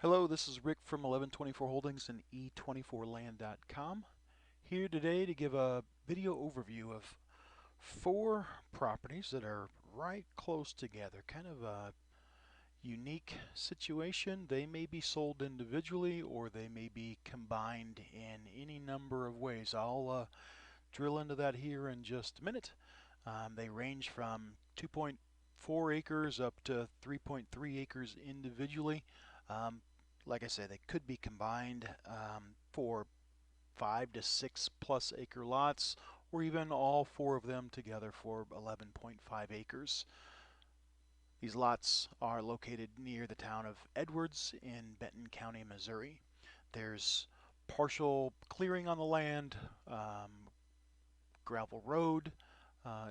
Hello, this is Rick from 1124 Holdings and e24land.com. Here today to give a video overview of four properties that are right close together. Kind of a unique situation. They may be sold individually or they may be combined in any number of ways. I'll drill into that here in just a minute. They range from 2.4 acres up to 3.3 acres individually. Um, like I said, they could be combined for 5 to 6+ acre lots, or even all four of them together for 11.5 acres. These lots are located near the town of Edwards in Benton County, Missouri. There's partial clearing on the land, gravel road,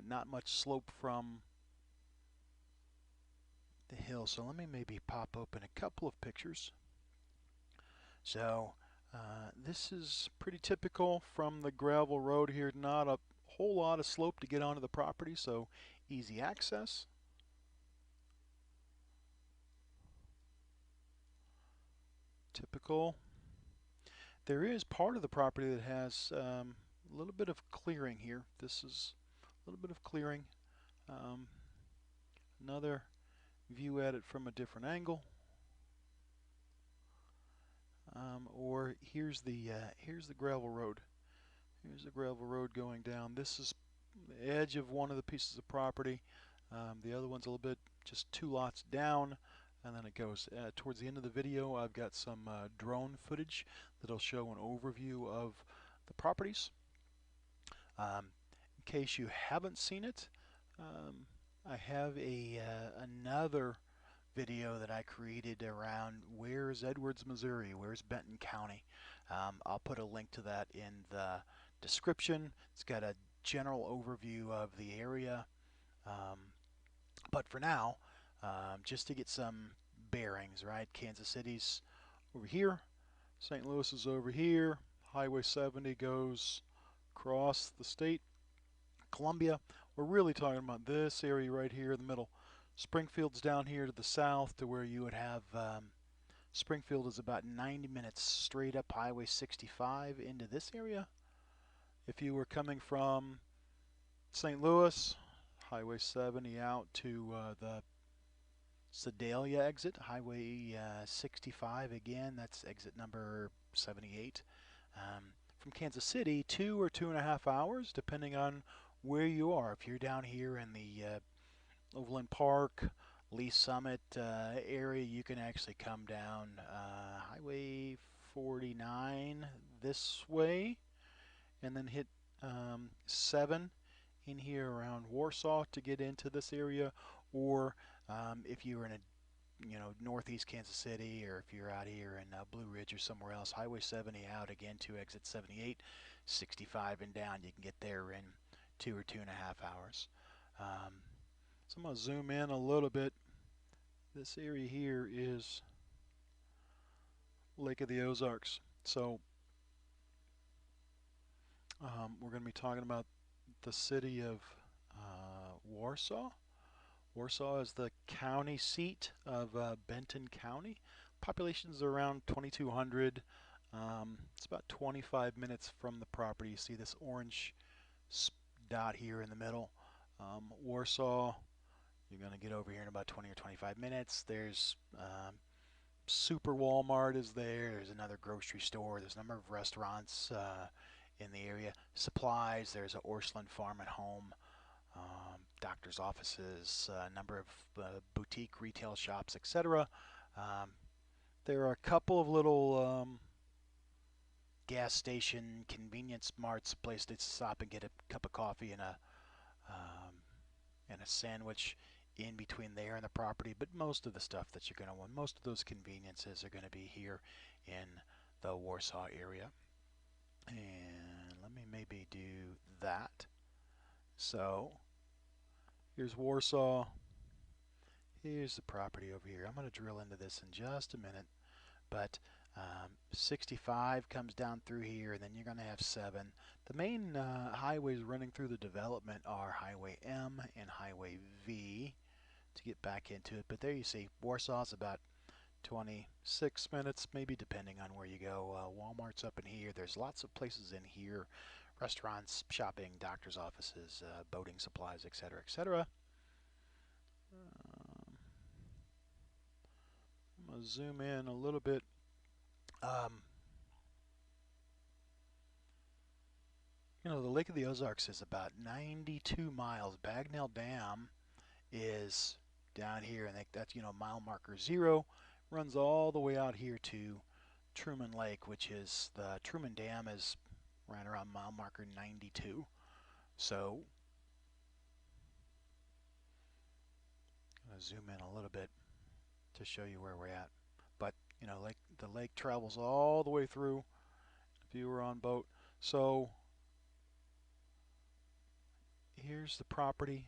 not much slope from the hill. So let me maybe pop open a couple of pictures. So this is pretty typical from the gravel road here. Not a whole lot of slope to get onto the property, so easy access. Typical. There is part of the property that has a little bit of clearing here. This is a little bit of clearing. Um, Another view at it from a different angle. Or here's the gravel road. Here's the gravel road going down. This is the edge of one of the pieces of property. The other one's a little bit just two lots down, and then it goes. Towards the end of the video, I've got some drone footage that'll show an overview of the properties. In case you haven't seen it, I have another video that I created around where's Edwards, Missouri, where's Benton County. I'll put a link to that in the description. It's got a general overview of the area. But for now, just to get some bearings, right? Kansas City's over here, St. Louis is over here, Highway 70 goes across the state. Columbia, we're really talking about this area right here in the middle. Springfield's down here to the south to where you would have Springfield is about 90 minutes straight up Highway 65 into this area. If you were coming from St. Louis, Highway 70 out to the Sedalia exit, Highway 65 again, that's exit number 78. From Kansas City, 2 or 2.5 hours, depending on where you are. If you're down here in the Overland Park, Lee Summit area, you can actually come down Highway 49 this way and then hit 7 in here around Warsaw to get into this area, or if you're in a northeast Kansas City, or if you're out here in Blue Ridge or somewhere else, Highway 70 out again to exit 78, 65 and down. You can get there in 2 or 2.5 hours. So I'm going to zoom in a little bit. This area here is Lake of the Ozarks. So we're going to be talking about the city of Warsaw. Warsaw is the county seat of Benton County. Population is around 2,200. It's about 25 minutes from the property. You see this orange dot here in the middle. Warsaw, you're going to get over here in about 20 or 25 minutes. There's Super Walmart is there. There's another grocery store. There's a number of restaurants in the area. Supplies, there's a Orscheln Farm and Home. Doctor's offices, a number of boutique retail shops, etc. There are a couple of little gas station convenience marts, place to stop and get a cup of coffee and a sandwich in between there and the property. But most of the stuff that you're going to want, most of those conveniences are going to be here in the Warsaw area. And let me maybe do that. So here's Warsaw. Here's the property over here. I'm going to drill into this in just a minute. But 65 comes down through here, and then you're going to have 7. The main highways running through the development are Highway M and Highway V to get back into it. But there you see, Warsaw's about 26 minutes, maybe, depending on where you go. Walmart's up in here. There's lots of places in here, restaurants, shopping, doctor's offices, boating supplies, etc., etc. I'm going to zoom in a little bit. The Lake of the Ozarks is about 92 miles. Bagnell Dam is down here, and that's, mile marker 0. Runs all the way out here to Truman Lake, which is the Truman Dam is right around mile marker 92. So I'm going to zoom in a little bit to show you where we're at. But, the lake travels all the way through if you were on boat. So here's the property.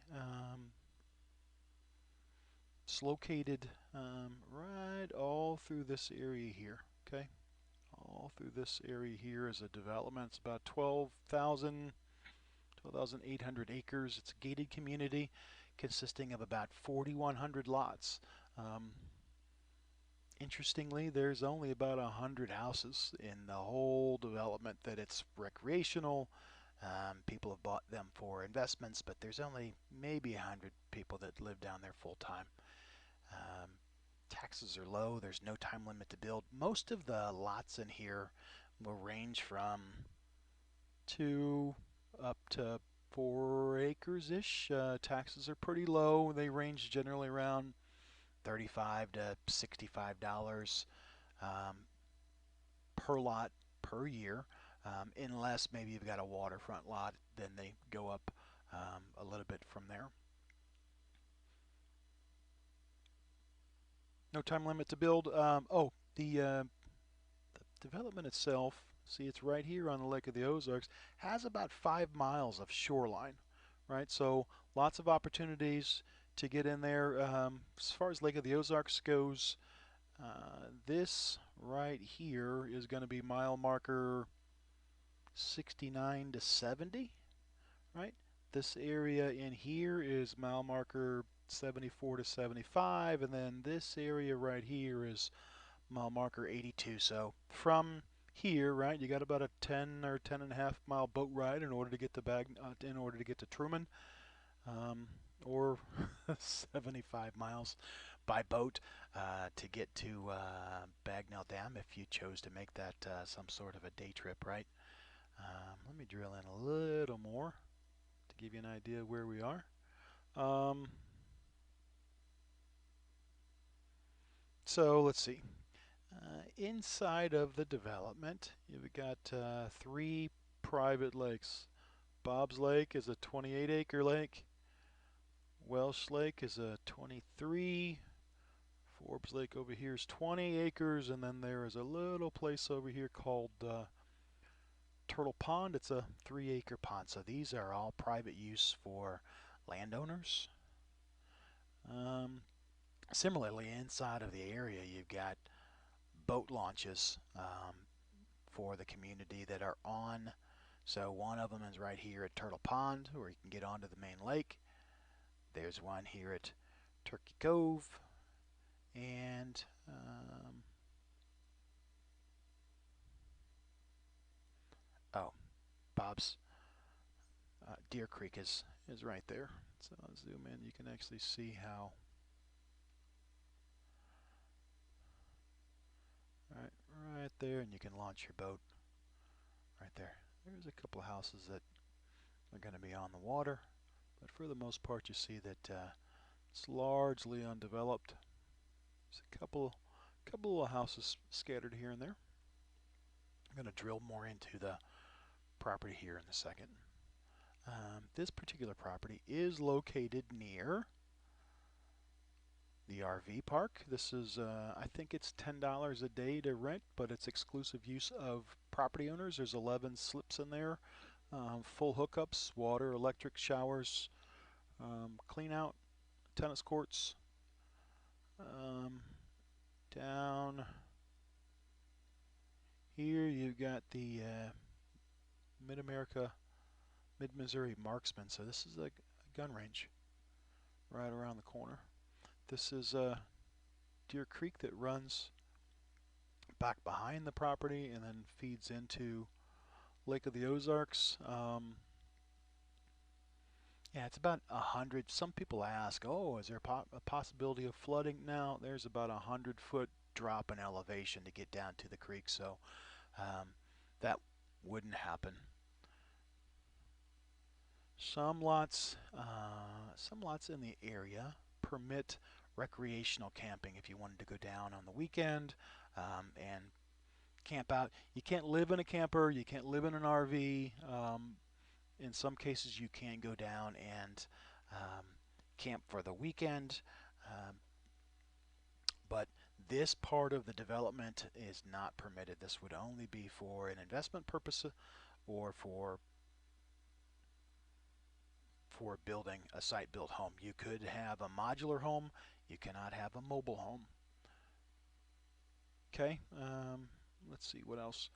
It's located right all through this area here. Okay, all through this area here is a development. It's about 12,800 acres. It's a gated community consisting of about 4,100 lots. Interestingly, there's only about 100 houses in the whole development that it's recreational. People have bought them for investments, but there's only maybe 100 people that live down there full time. Taxes are low. There's no time limit to build. Most of the lots in here will range from 2 up to 4 acres-ish. Taxes are pretty low. They range generally around $35 to $65 per lot per year, unless maybe you've got a waterfront lot, then they go up a little bit from there. No time limit to build. The development itself, see, it's right here on the Lake of the Ozarks, has about 5 miles of shoreline, right? So lots of opportunities to get in there. As far as Lake of the Ozarks goes, this right here is going to be mile marker 69 to 70, right? This area in here is mile marker 74 to 75, and then this area right here is mile marker 82. So from here, right, you got about a 10 or 10.5 mile boat ride in order to get to Truman, or 75 miles by boat to get to Bagnell Dam if you chose to make that some sort of a day trip, right? Let me drill in a little more to give you an idea of where we are. So let's see. Inside of the development, you've got 3 private lakes. Bob's Lake is a 28-acre lake. Welsh Lake is a 23. Forbes Lake over here is 20 acres, and then there is a little place over here called Turtle Pond. It's a 3-acre pond. So these are all private use for landowners. Similarly, inside of the area, you've got boat launches for the community that are on. So one of them is right here at Turtle Pond, where you can get onto the main lake. There's one here at Turkey Cove, and Bob's Deer Creek is right there. So I'll zoom in. You can actually see how. Right there, and you can launch your boat right there. There's a couple of houses that are going to be on the water, but for the most part, you see that it's largely undeveloped. There's a couple of houses scattered here and there. I'm going to drill more into the property here in a second. This particular property is located near the RV park. This is, I think it's $10 a day to rent, but it's exclusive use of property owners. There's 11 slips in there, full hookups, water, electric, showers, clean out, tennis courts. Down here you've got the Mid-Missouri Marksman. So this is a gun range right around the corner. This is Deer Creek that runs back behind the property and then feeds into Lake of the Ozarks. Yeah, it's about 100. Some people ask, oh, is there a possibility of flooding? Now, there's about 100-foot drop in elevation to get down to the creek, so um, that wouldn't happen. Some lots in the area permit recreational camping if you wanted to go down on the weekend and camp out. You can't live in a camper, you can't live in an RV. In some cases, you can go down and um, camp for the weekend, um, but this part of the development is not permitted. This would only be for an investment purpose or for building a site-built home. You could have a modular home. You cannot have a mobile home. Okay, let's see what else.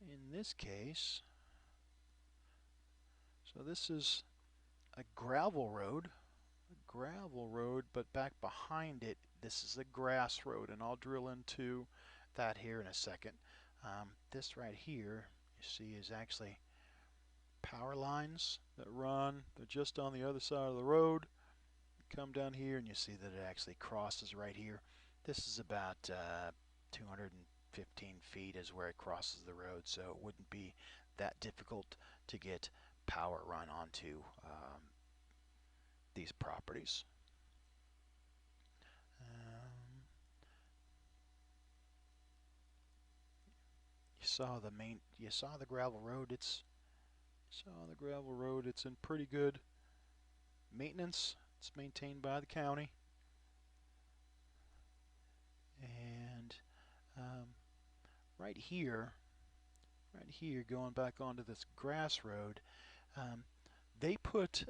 In this case, so this is a gravel road, but back behind it, this is a grass road, and I'll drill into that here in a second. This right here, you see, is actually power lines that run. They're just on the other side of the road. Come down here and you see that it actually crosses right here. This is about 215 feet is where it crosses the road, so it wouldn't be that difficult to get power run onto these properties. You saw the gravel road. It's in pretty good maintenance. It's maintained by the county. And right here, going back onto this grass road, they put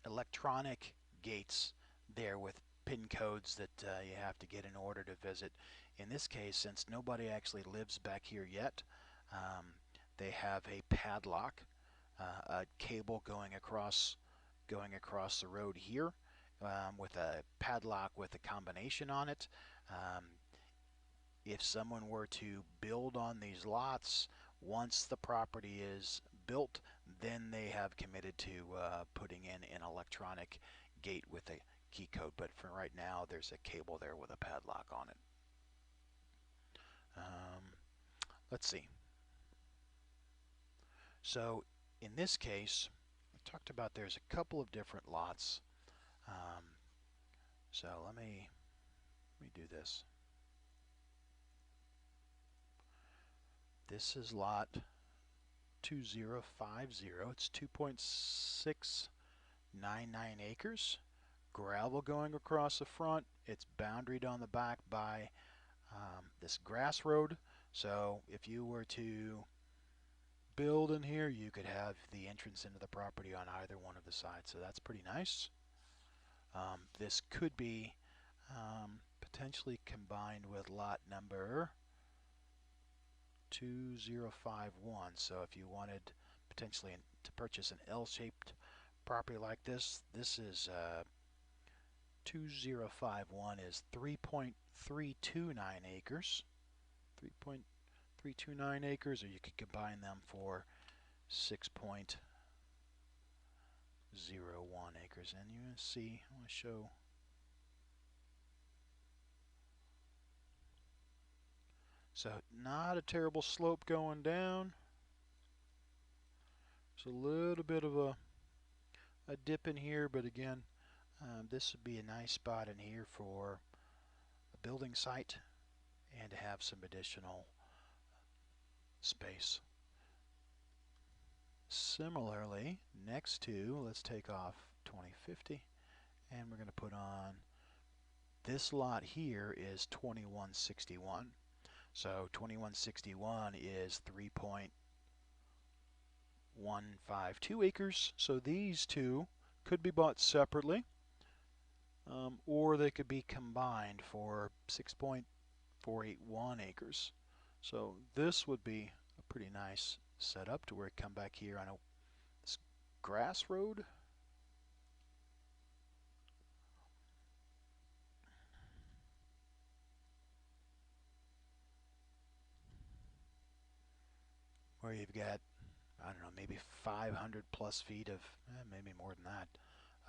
electronic gates there with PIN codes that you have to get in order to visit. In this case, since nobody actually lives back here yet, they have a padlock, a cable going across the road here with a padlock with a combination on it. If someone were to build on these lots, once the property is built, then they have committed to putting in an electronic gate with a key code. But for right now, there's a cable there with a padlock on it. Let's see. So in this case, I talked about there's a couple of different lots. So let me do this. This is lot 2050. It's 2.699 acres. Gravel going across the front. It's boundaried on the back by this grass road. So if you were to build in here, you could have the entrance into the property on either one of the sides. So that's pretty nice. This could be potentially combined with lot number 2051. So if you wanted potentially to purchase an L-shaped property like this, this is 2051 is 3.329 acres. 3.329 acres, or you could combine them for 6.01 acres. And you see, I want to show. So not a terrible slope going down. There's a little bit of a dip in here, but again, this would be a nice spot in here for a building site and to have some additional space. Similarly, next to, let's take off 2050, and we're going to put on this lot here is 2161. So 2161 is 3.152 acres. So these two could be bought separately, or they could be combined for 6.481 acres. So this would be a pretty nice setup to where it come back here on this grass road. where you've got, I don't know, maybe 500 plus feet of, maybe more than that,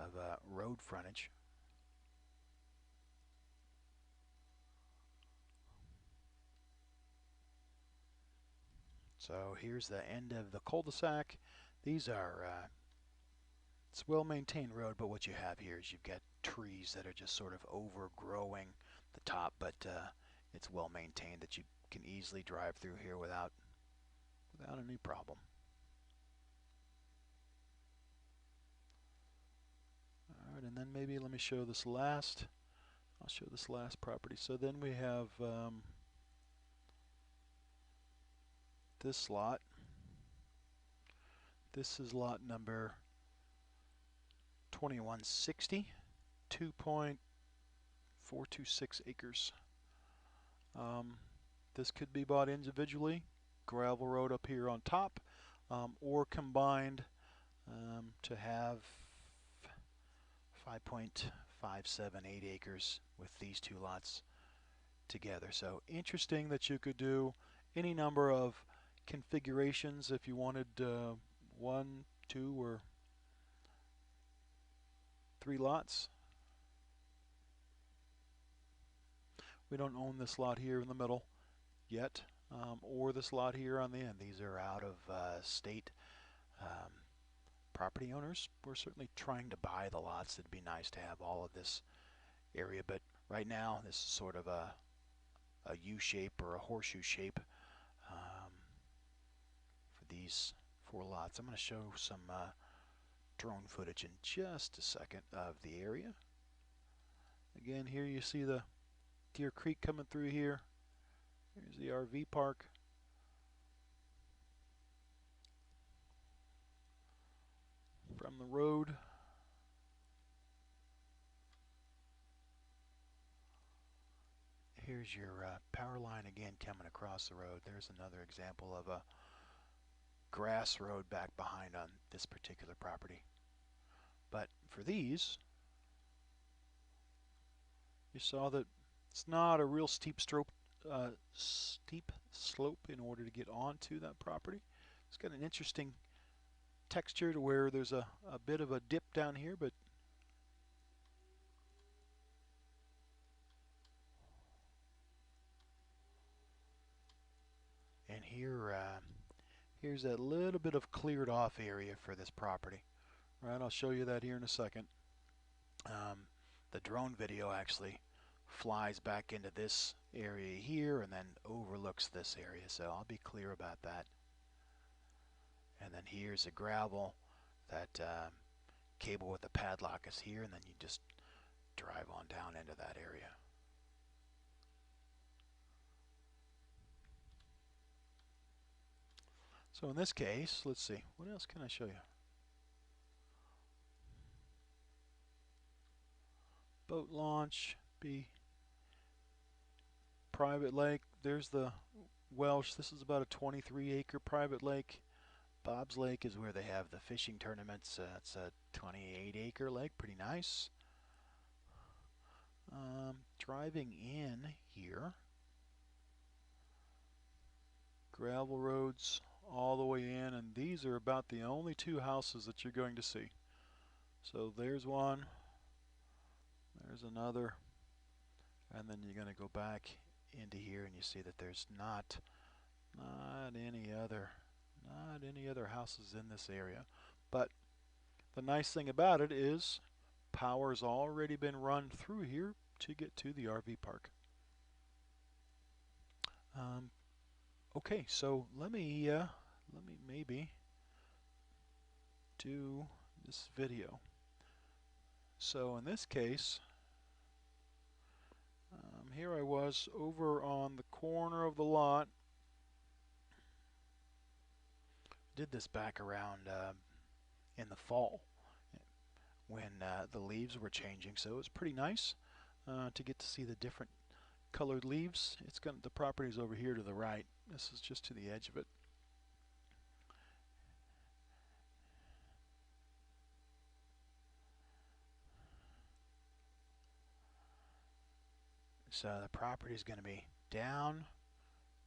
of road frontage. So here's the end of the cul-de-sac. These are, it's a well-maintained road, but what you have here is you've got trees that are just sort of overgrowing the top, but it's well-maintained that you can easily drive through here without any problem. All right, and then maybe let me show this last. I'll show this last property. So then we have this lot. This is lot number 2160, 2.426 acres. This could be bought individually, gravel road up here on top, or combined to have 5.578 acres with these two lots together. So interesting that you could do any number of configurations if you wanted 1, 2, or 3 lots. We don't own this lot here in the middle yet, or this lot here on the end. These are out of state property owners. We're certainly trying to buy the lots. It'd be nice to have all of this area, but right now this is sort of a U shape or a horseshoe shape for these 4 lots. I'm going to show some drone footage in just a second of the area. Again, here you see the Deer Creek coming through here. Here's the RV park. From the road. Here's your power line again coming across the road. There's another example of a grass road back behind on this particular property. But for these, you saw that it's not a real steep slope in order to get onto that property. It's got an interesting texture to where there's a bit of a dip down here, but and here's a little bit of cleared off area for this property. Right, I'll show you that here in a second. The drone video actually flies back into this area here and then overlooks this area, so I'll be clear about that. And then here's the gravel. That cable with the padlock is here, and then you just drive on down into that area. So in this case, let's see, what else can I show you? Boat launch, private lake. There's the Welsh. This is about a 23-acre private lake. Bob's Lake is where they have the fishing tournaments. It's a 28-acre lake, pretty nice. Driving in here, gravel roads all the way in, and these are about the only 2 houses that you're going to see. So there's one, there's another, and then you're going to go back into here and you see that there's not any other houses in this area. But the nice thing about it is power's already been run through here to get to the RV park. Okay, so let me maybe do this video. So in this case, here I was over on the corner of the lot. Did this back around in the fall when the leaves were changing, so it was pretty nice to get to see the different colored leaves. The property's over here to the right. This is just to the edge of it. So the property is going to be down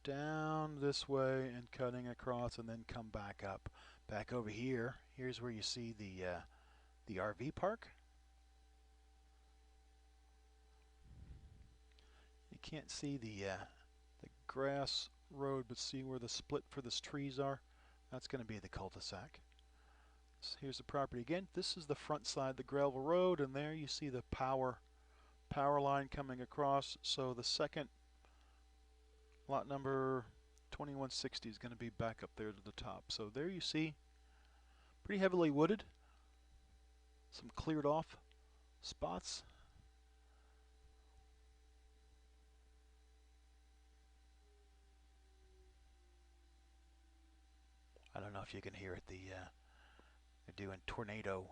down this way and cutting across, and then come back up. Back over here, here's where you see the RV park. You can't see the grass road, but see where the split for the trees are? That's going to be the cul-de-sac. So here's the property again. This is the front side, the gravel road, and there you see the power line coming across. So the second lot number 2160 is going to be back up there to the top. So there you see, pretty heavily wooded, some cleared off spots. I don't know if you can hear it. They're doing tornado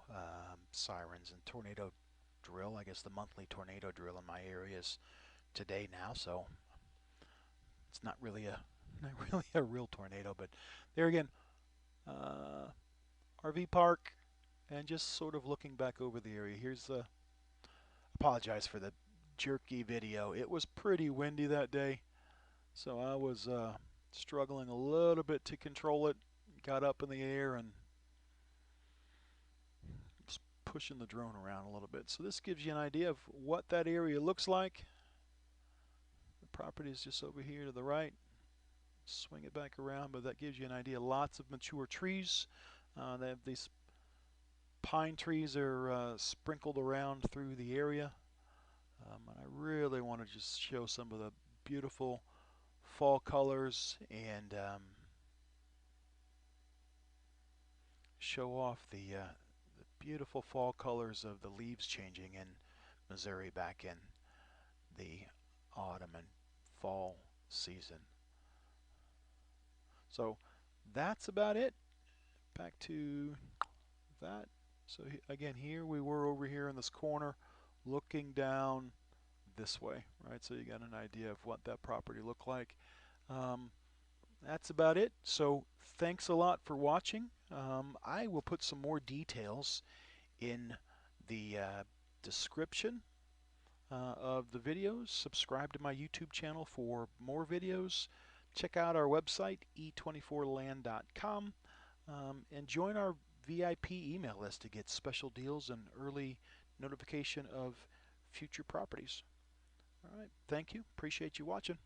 sirens and tornado drill. I guess the monthly tornado drill in my area is today now, so it's not really a real tornado. But there again, RV park, and just sort of looking back over the area. Here's the. Apologize for the jerky video. It was pretty windy that day, so I was struggling a little bit to control it. Got up in the air and was pushing the drone around a little bit. So this gives you an idea of what that area looks like. The property is just over here to the right. Swing it back around, but that gives you an idea. Lots of mature trees. They have these pine trees are sprinkled around through the area. And I really want to just show some of the beautiful fall colors and show off the beautiful fall colors of the leaves changing in Missouri back in the autumn and fall season. So that's about it. Back to that. So again, here we were over here in this corner looking down this way, right? So you got an idea of what that property looked like. That's about it. So thanks a lot for watching. I will put some more details in the description of the videos. Subscribe to my YouTube channel for more videos. Check out our website, e24land.com, and join our VIP email list to get special deals and early notification of future properties. All right, thank you. Appreciate you watching.